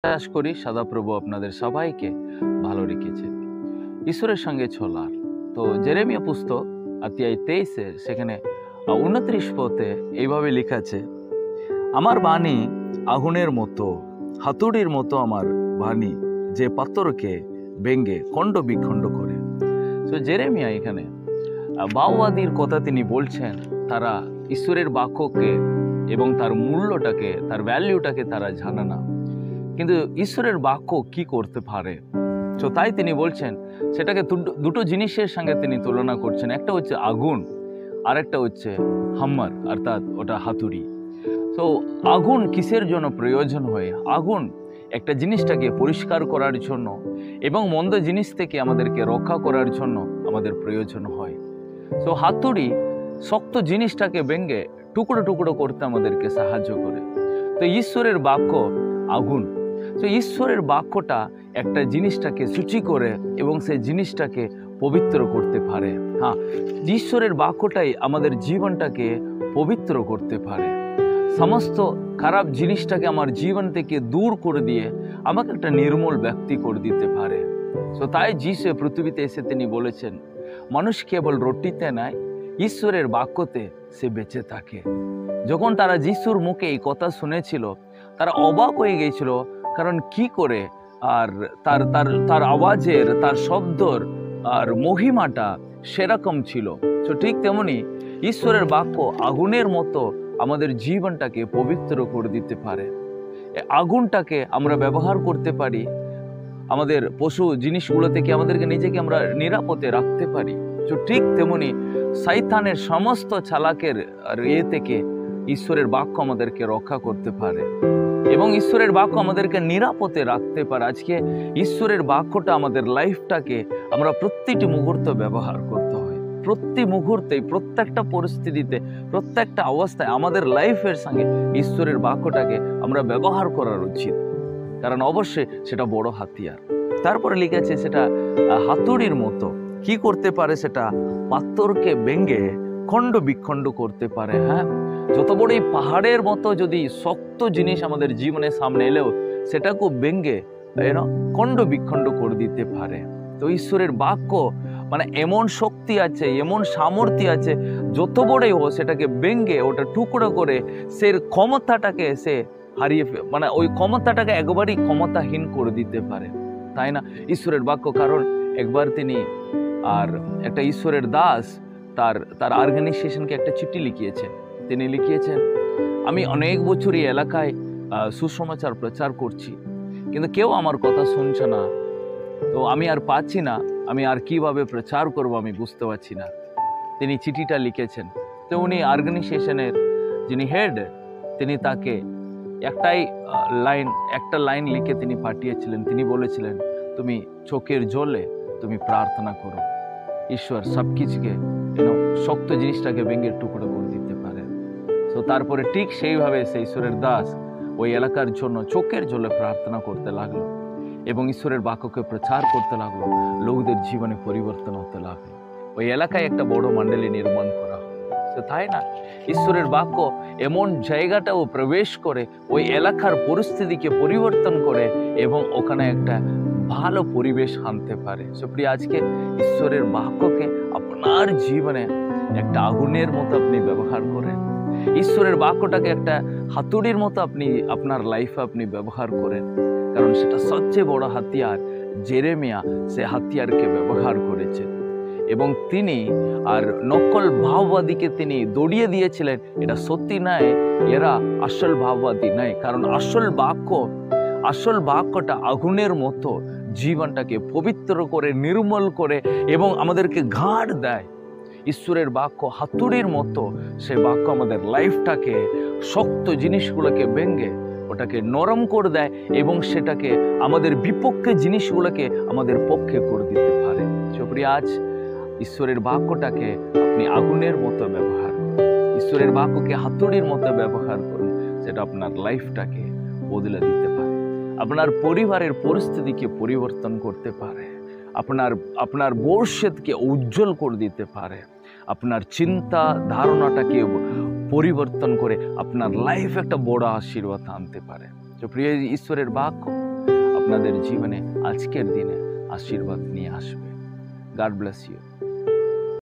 বিশ্বাস করি সদাপ্রভু আপনাদের সবাইকে ভালো রেখেছে। ঈশ্বরের সঙ্গে চলার তো জেরেমিয়া পুস্তক অধ্যায় 23 সেখানে 29 পদে এইভাবে লেখা আছে, আমার বাণী আগুনের মতো, হাতুড়ির মতো আমার বাণী, যে পাথরকে ভেঙে খণ্ড বিখণ্ড করে। তো জেরেমিয়া এখানে মাওবাদীর কথা তিনি বলছেন, তারা ঈশ্বরের বাক্যকে এবং তার মূল্যটাকে, তার ভ্যালুটাকে তারা জানে না, কিন্তু ঈশ্বরের বাক্য কি করতে পারে। তো তাই তিনি বলছেন, সেটাকে দুটো জিনিসের সঙ্গে তিনি তুলনা করছেন। একটা হচ্ছে আগুন, আর একটা হচ্ছে হাম্মার, অর্থাৎ ওটা হাতুড়ি। তো আগুন কিসের জন্য প্রয়োজন হয়? আগুন একটা জিনিসটাকে পরিষ্কার করার জন্য এবং মন্দ জিনিস থেকে আমাদেরকে রক্ষা করার জন্য আমাদের প্রয়োজন হয়। তো হাতুড়ি শক্ত জিনিসটাকে ভেঙে টুকরো টুকরো করতে আমাদেরকে সাহায্য করে। তো ঈশ্বরের বাক্য আগুন। তো ঈশ্বরের বাক্যটা একটা জিনিসটাকে সূচি করে এবং সেই জিনিসটাকে পবিত্র করতে পারে। হ্যাঁ, ঈশ্বরের বাক্যটাই আমাদের জীবনটাকে পবিত্র করতে পারে। সমস্ত খারাপ জিনিসটাকে আমার জীবন থেকে দূর করে দিয়ে আমাকে একটা নির্মল ব্যক্তি করে দিতে পারে। তো তাই যিশু পৃথিবীতে এসে তিনি বলেছেন, মানুষ কেবল রুটিতে নয়, ঈশ্বরের বাক্যতে সে বেঁচে থাকে। যখন তারা যিশুর মুখে এই কথা শুনেছিল, তারা অবাক হয়ে গিয়েছিল, কারণ কি করে আর তার তার তার আওয়াজের, তার শব্দর আর মহিমাটা সেরকম ছিল। তো ঠিক তেমনি ঈশ্বরের বাক্য আগুনের মতো আমাদের জীবনটাকে পবিত্র করে দিতে পারে। আগুনটাকে আমরা ব্যবহার করতে পারি আমাদের পশু জিনিসগুলো থেকে, আমাদেরকে নিজেকে আমরা নিরাপদে রাখতে পারি। তো ঠিক তেমনি শয়তানের সমস্ত চালাকের থেকে ঈশ্বরের বাক্য আমাদেরকে রক্ষা করতে পারে এবং ঈশ্বরের বাক্য আমাদেরকে নিরাপদে রাখতে পারে। আজকে ঈশ্বরের বাক্যটা আমাদের লাইফটাকে আমরা প্রতিটি মুহূর্তে ব্যবহার করতে হয়। প্রতি মুহূর্তে, প্রত্যেকটা পরিস্থিতিতে, প্রত্যেকটা অবস্থায় আমাদের লাইফের সঙ্গে ঈশ্বরের বাক্যটাকে আমরা ব্যবহার করার উচিত, কারণ অবশ্যই সেটা বড় হাতিয়ার। তারপরে লিখেছে সেটা হাতুড়ির মতো কি করতে পারে, সেটা পাথরকে ভেঙে খণ্ড বিখণ্ড করতে পারে। হ্যাঁ, যত বড় এই পাহাড়ের মতো যদি শক্ত জিনিস আমাদের জীবনের সামনে এলেও সেটাকে ভেঙে খণ্ড বিখণ্ড করে দিতে পারে। তো ঈশ্বরের বাক্য মানে এমন শক্তি আছে, এমন সামর্থ্য আছে, যত বড়ই হোক সেটাকে ভেঙে ওটা টুকরো করে সে ক্ষমতাটাকে সে হারিয়ে মানে ওই ক্ষমতাটাকে একবারই ক্ষমতাহীন করে দিতে পারে, তাই না ঈশ্বরের বাক্য। কারণ একবার তিনি আর একটা ঈশ্বরের দাস তার অর্গানাইজেশনকে একটা চিঠি লিখিয়েছেন। তিনি লিখিয়েছেন, আমি অনেক বছর এই এলাকায় সুসমাচার প্রচার করছি, কিন্তু কেউ আমার কথা শুনছে না। তো আমি আর পাচ্ছি না, আমি আর কিভাবে প্রচার করব আমি বুঝতে পারছি না। তিনি চিঠিটা লিখেছেন। তো উনি অর্গানাইজেশনের যিনি হেড, তিনি তাকে একটা লাইন লিখে তিনি পাঠিয়েছিলেন। তিনি বলেছিলেন, তুমি চোখের জলে তুমি প্রার্থনা করো, ঈশ্বর সবকিছুকে শক্ত জিনিসটাকে ভেঙে টুকরো করে দিতে পারে। তো তারপরে ঠিক সেইভাবে সেই ঈশ্বরের দাস ওই এলাকার জন্য চোখের জলে প্রার্থনা করতে লাগলো এবং ঈশ্বরের বাক্যকে প্রচার করতে লাগলো। লোকদের জীবনে পরিবর্তন হতে লাগলো। ওই এলাকায় একটা বড় মণ্ডলী নির্মাণ করা হয়। তাই না, ঈশ্বরের বাক্য এমন জায়গাটাও প্রবেশ করে ওই এলাকার পরিস্থিতিকে পরিবর্তন করে এবং ওখানে একটা ভালো পরিবেশ আনতে পারে। সুপ্রিয়, আজকে ঈশ্বরের বাক্যকে আপনার জীবনে একটা আগুনের মতো আপনি ব্যবহার করেন। ঈশ্বরের বাক্যটাকে একটা হাতুড়ির মতো আপনি আপনার লাইফে আপনি ব্যবহার করেন, কারণ সেটা সবচেয়ে বড় হাতিয়ার। জেরেমিয়া সে হাতিয়ারকে ব্যবহার করেছেন এবং তিনি আর নকল ভাববাদীকে তিনি দৌড়িয়ে দিয়েছিলেন। এটা সত্যি নয়, এরা আসল ভাববাদী নয়, কারণ আসল বাক্যটা আগুনের মতো জীবনটাকে পবিত্র করে, নির্মল করে এবং আমাদেরকে ঘাট দেয়। ঈশ্বরের বাক্য হাতুড়ির মতো, সে বাক্য আমাদের লাইফটাকে, শক্ত জিনিসগুলোকে ভেঙে ওটাকে নরম করে দেয় এবং সেটাকে আমাদের বিপক্ষে জিনিসগুলোকে আমাদের পক্ষে করে দিতে পারে। সুপ্রিয়, আজ ঈশ্বরের বাক্যটাকে আপনি আগুনের মতো ব্যবহার করুন, ঈশ্বরের বাক্যকে হাতুড়ির মতো ব্যবহার করুন। সেটা আপনার লাইফটাকে বদলে দিতে পারে, আপনার পরিবারের পরিস্থিতিকে পরিবর্তন করতে পারে, আপনার ভবিষ্যৎকে উজ্জ্বল করে দিতে পারে, আপনার চিন্তা ধারণাটাকে পরিবর্তন করে আপনার লাইফে একটা বড় আশীর্বাদ আনতে পারে। তো প্রিয়, ঈশ্বরের বাক্য আপনাদের জীবনে আজকের দিনে আশীর্বাদ নিয়ে আসবে। God bless you.